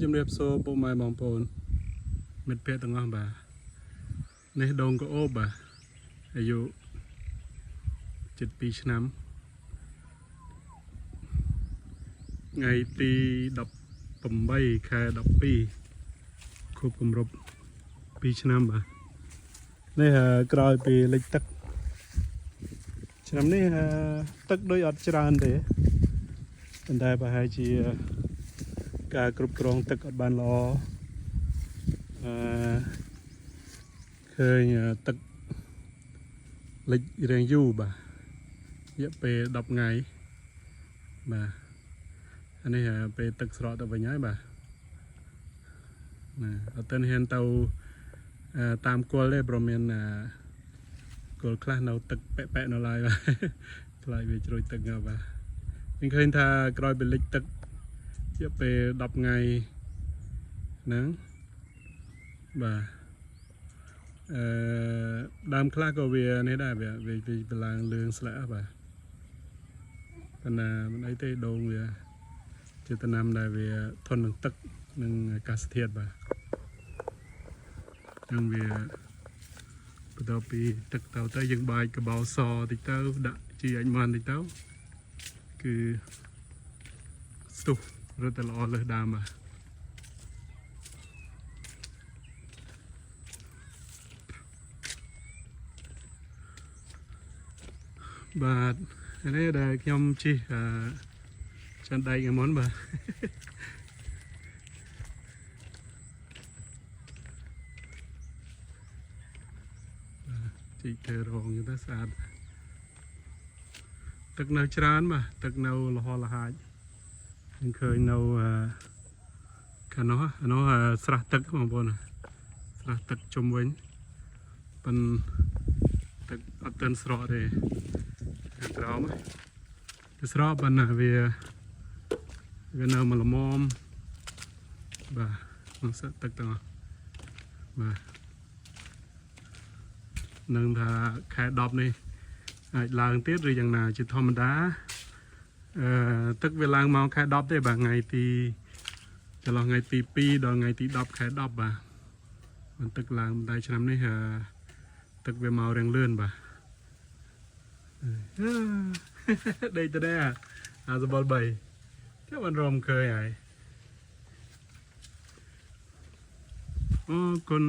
ជំរាបសួរពុកម៉ែបងប្អូនមិត្តភក្តិទាំងអស់បាទនេះដងកោបបាទអាយុ7 ឆ្នាំថ្ងៃទី18 ខែ 12 គ្រប់គម្រប់ 2 ឆ្នាំបាទនេះក្រោយពីលិចទឹកឆ្នាំនេះទឹកដូចអត់ច្រើនទេប៉ុន្តែប្រហែលជាការគ្រប់គ្រងទឹកអត់បានល្អឃើញទឹកលិចរៀងយូរបាទរយៈពេល10 ថ្ងៃបាទអានេះពេលទឹកស្រកទៅវិញហើយបាទណាអត់ទាន់ហ៊ានទៅតាមគល់ទេព្រោះមានគល់ខ្លះនៅទឹកប៉ែកនៅឡើយបាទខ្លាចវាជ្រុយទឹកបាទខ្ញុំឃើញថាក្រោយពីលិចទឹករយៈពេល10 ថ្ងៃហ្នឹងបាទដើមខ្លះក៏វានេះដែរវាឡើងលឿងស្លាក់បាទប៉ុន្តែមិនអីទេដូងវាជាដំណាំដែលវាធន់នឹងទឹកនិងអាកាសធាតុបាទហ្នឹងវាបន្ទាប់ពីទឹកទៅយើងបាយកបោសតិចទៅដាក់ជីអញមិនតិចទៅគឺស្ទុះរត់តែល្អលើសដើមបាទនេះដែលខ្ញុំជិះចាន់ដែកឯមុនបាទជីកទៅរងទៅស្អាតទឹកនៅច្រើនបាទទឹកនៅលហលហាចខ្ញុំឃើញនៅខាងនោះស្រះទឹកបងប្អូនស្រះទឹកជុំវិញប៉ុន្តែទឹកអត់ទាន់ស្រកទេខាងក្រោមទៅស្រកប៉ុន្តែវានៅមកល្មមបាទក្នុងស្រះទឹកទាំងអស់បាទនឹងថាខែ10នេះអាចឡើងទៀតឬយ៉ាងណាជាធម្មតាទឹកវាឡើងមកខែ10ទេបាទថ្ងៃទីចន្លោះថ្ងៃទី2ដល់ថ្ងៃទី10 ខែ 10បាទទឹកឡើងតែឆ្នាំនេះទឹកវាមករៀងលឿនបាទដេកទៅដែរអាសបល់3ចាំបានរំឃើញហើយអរគុណ